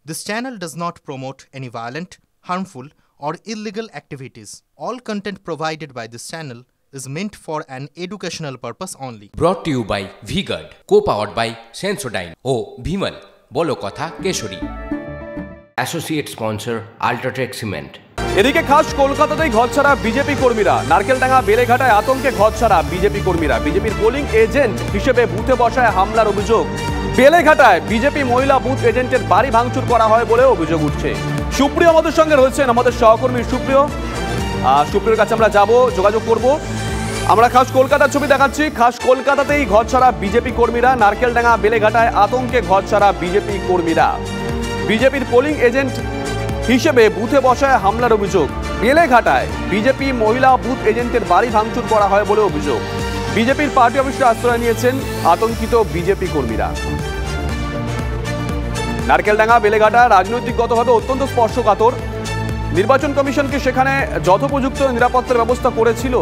This channel does not promote any violent, harmful, or illegal activities. All content provided by this channel is meant for an educational purpose only. Brought to you by V-Guard, co-powered by Sensodyne O Bhimal, বলো কথা Keshari. Associate sponsor Ultratech Cement। এদিকে খাস কলকাতাতেই ঘরছাড়া BJP কর্মীরা। নারকেলডাঙ্গা বেলেঘাটায় আতঙ্কে ঘরছাড়া BJP কর্মীরা। বিজেপির polling agent হিসেবে বুথে বসায় হামলার অভিযোগ। বেলেঘাটায় বিজেপি মহিলা বুথ এজেন্টের বাড়ি ভাঙচুর করা হয় বলে অভিযোগ উঠছে। সুপ্রিয় আমাদের সঙ্গে রয়েছেন, আমাদের সহকর্মী সুপ্রিয়র কাছে আমরা যাব, যোগাযোগ করব। আমরা খাস কলকাতার ছবি দেখাচ্ছি। খাস কলকাতাতেই ঘরছাড়া বিজেপি কর্মীরা। নারকেলডাঙ্গা বেলেঘাটায় আতঙ্কে ঘরছাড়া বিজেপি কর্মীরা। বিজেপির পোলিং এজেন্ট হিসেবে বুথে বসায় হামলার অভিযোগ। বেলেঘাটায় বিজেপি মহিলা বুথ এজেন্টের বাড়ি ভাঙচুর করা হয় বলে অভিযোগ। বিজেপির পার্টি অফিসে আশ্রয় নিয়েছেন আতঙ্কিত বিজেপি কর্মীরা। নারকেলডাঙ্গা বেলেঘাটা রাজনৈতিকগতভাবে অত্যন্ত স্পর্শকাতর। নির্বাচন কমিশনকে সেখানে যথোপযুক্ত নিরাপত্তার ব্যবস্থা করেছিল,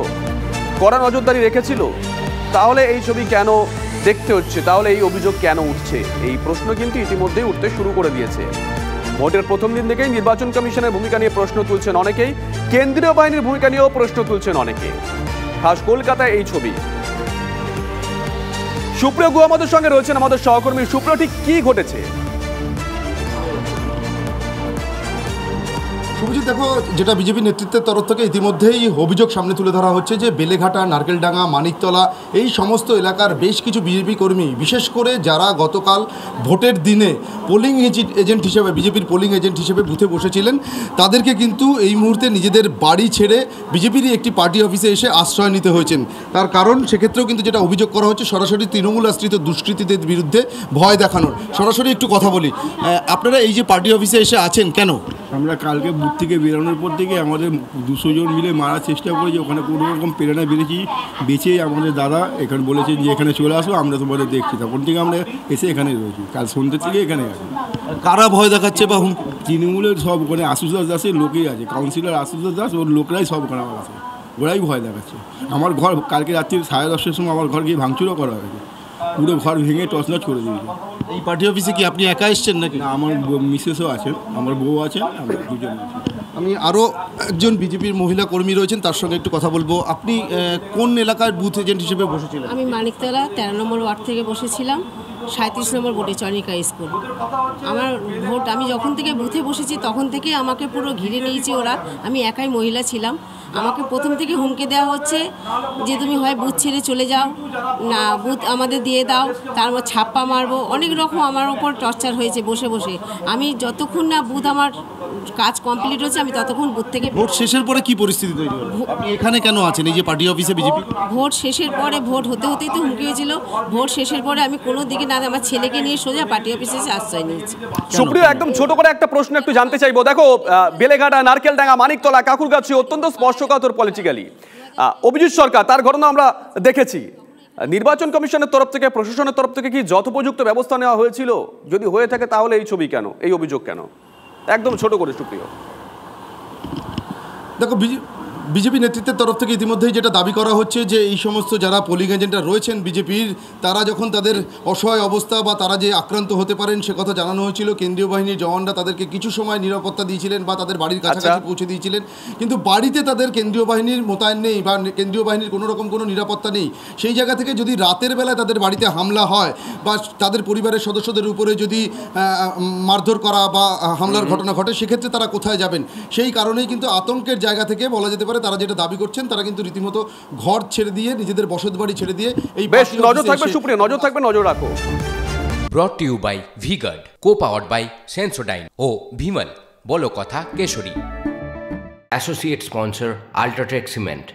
কড়া নজরদারি রেখেছিল, তাহলে এই ছবি কেন দেখতে হচ্ছে, তাহলে এই অভিযোগ কেন উঠছে? এই প্রশ্ন কিন্তু ইতিমধ্যেই উঠতে শুরু করে দিয়েছে। ভোটের প্রথম দিন থেকেই নির্বাচন কমিশনের ভূমিকা নিয়ে প্রশ্ন তুলছেন অনেকেই, কেন্দ্রীয় বাহিনীর ভূমিকা নিয়েও প্রশ্ন তুলছেন অনেকে। খাস কলকাতায় এই ছবি। সুপ্রিয় গুহ আমাদের সঙ্গে রয়েছেন, আমাদের সহকর্মী। সুপ্রিয়, ঠিক কি ঘটেছে? শুভজিৎ, দেখো, যেটা বিজেপি নেতৃত্বের তরফ থেকে ইতিমধ্যেই অভিযোগ সামনে তুলে ধরা হচ্ছে যে বেলেঘাটা, নারকেলডাঙ্গা, মানিকতলা এই সমস্ত এলাকার বেশ কিছু বিজেপি কর্মী, বিশেষ করে যারা গতকাল ভোটের দিনে পোলিং এজেন্ট হিসেবে, বিজেপির পোলিং এজেন্ট হিসেবে বুথে বসেছিলেন, তাদেরকে কিন্তু এই মুহূর্তে নিজেদের বাড়ি ছেড়ে বিজেপিরই একটি পার্টি অফিসে এসে আশ্রয় নিতে হয়েছেন। তার কারণ সেক্ষেত্রেও কিন্তু যেটা অভিযোগ করা হচ্ছে, সরাসরি তৃণমূল আশ্রিত দুষ্কৃতীদের বিরুদ্ধে ভয় দেখানোর। সরাসরি একটু কথা বলি, আপনারা এই যে পার্টি অফিসে এসে আছেন কেন? আমরা কালকে বুথ থেকে বেরোনোর পর থেকে আমাদের 200 জন মিলে মারার চেষ্টা করেছি। ওখানে কোনো রকম প্রেরণা বেঁচে আমাদের দাদা এখানে বলেছেন যে এখানে চলে আসো, আমরা তোমাদের দেখছি। তখন থেকে আমরা এসে এখানে রয়েছি, কাল সন্ধ্যে থেকে এখানে আছি। কারা ভয় দেখাচ্ছে বা তৃণমূলের সব ওখানে আশুতোষ দাসের লোকেই আছে, কাউন্সিলর আশুতোষ দাস, ওর লোকরাই সব ওখানে আমার আছে, ওরাই ভয় দেখাচ্ছে। আমার ঘর কালকে রাত্রি 10:30টার সময় আমার ঘর গিয়ে ভাঙচুরও করা হয়েছে, পুরো ঘর ভেঙে টসনচ করে দিয়েছে। এই পার্টি অফিসে কি আপনি একা এসছেন নাকি? না, আমার মিসেসও আছেন, আমার বউ আছেন, আমরা দুজন আছি। আমি আরও একজন বিজেপির মহিলা কর্মী রয়েছেন, তার সঙ্গে একটু কথা বলবো। আপনি কোন এলাকার বুথ এজেন্ট হিসেবে বসেছিলেন? আমি মানিকতলা 13 নম্বর ওয়ার্ড থেকে বসেছিলাম, 37 নম্বর বুথে, চয়নিকা স্কুল। আমার ভোট, আমি যখন থেকে বুথে বসেছি তখন থেকে আমাকে পুরো ঘিরে নিয়েছে ওরা। আমি একাই মহিলা ছিলাম। আমাকে প্রথম থেকে হুমকি দেওয়া হচ্ছে যে তুমি হয় বুথ ছেড়ে চলে যাও, না বুথ আমাদের দিয়ে দাও, তারপর ছাপ্পা মারবো, অনেক রকম আমার ওপর টর্চার হয়েছে বসে বসে। আমি যতক্ষণ না বুথ আমার কাজ কমপ্লিট হচ্ছে আমি ততক্ষণ বুথ থেকে। ভোট শেষের পরে কি পরিস্থিতি তৈরি হলো? আপনি এখানে কেন আছেন এই যে পার্টি অফিসে বিজেপি? ভোট শেষের পরে, ভোট হতে হতেই তো হুমকি হয়েছিল। ভোট শেষের পরে আমি কোনো দিকে না, আমার ছেলেকে নিয়ে সোজা পার্টি অফিসে এসে আশ্রয় নিয়েছি। সুপ্রিয়, একদম ছোট করে একটা প্রশ্ন একটু জানতে চাইবো। দেখো, বেলেঘাটা, নারকেলডাঙ্গা, মানিকতলা, কাকুরগাছি অত্যন্ত স্পর্শকাতর পলিটিক্যালি। অভিজিৎ সরকার, তার ঘটনা আমরা দেখেছি। নির্বাচন কমিশনের তরফ থেকে, প্রশাসনের তরফ থেকে কি যথোপযুক্ত ব্যবস্থা নেওয়া হয়েছিল? যদি হয়ে থাকে তাহলে এই ছবি কেন, এই অভিযোগ কেন? একদম ছোট করে সুপ্রিয়। দেখো, বিজেপি নেতৃত্বের তরফ থেকে ইতিমধ্যেই যেটা দাবি করা হচ্ছে যে এই সমস্ত যারা পোলিং এজেন্টরা রয়েছেন বিজেপির, তারা যখন তাদের অসহায় অবস্থা বা তারা যে আক্রান্ত হতে পারেন সে কথা জানানো হয়েছিল। কেন্দ্রীয় বাহিনীর জওয়ানরা তাদেরকে কিছু সময় নিরাপত্তা দিয়েছিলেন বা তাদের বাড়ির কাছাকাছি পৌঁছে দিয়েছিলেন, কিন্তু বাড়িতে তাদের কেন্দ্রীয় বাহিনীর মোতায়েন নেই বা কেন্দ্রীয় বাহিনীর কোনো রকম কোনো নিরাপত্তা নেই। সেই জায়গা থেকে যদি রাতের বেলায় তাদের বাড়িতে হামলা হয় বা তাদের পরিবারের সদস্যদের উপরে যদি মারধর করা বা হামলার ঘটনা ঘটে, সেক্ষেত্রে তারা কোথায় যাবেন? সেই কারণেই কিন্তু আতঙ্কের জায়গা থেকে বলা যেতে পারে তারা যেটা দাবি করছেন, তারা কিন্তু রীতিমতো ঘর ছেড়ে দিয়ে, নিজেদের বসত বাড়ি ছেড়ে দিয়ে এই বেশ নজর থাকবে সুপ্রিয়, নজর থাকবে, নজর রাখো। Brought to you by V-Guard, co-powered by Sensodyne O Bhimal, বলো কথা Keshari. Associate sponsor Ultratech Cement।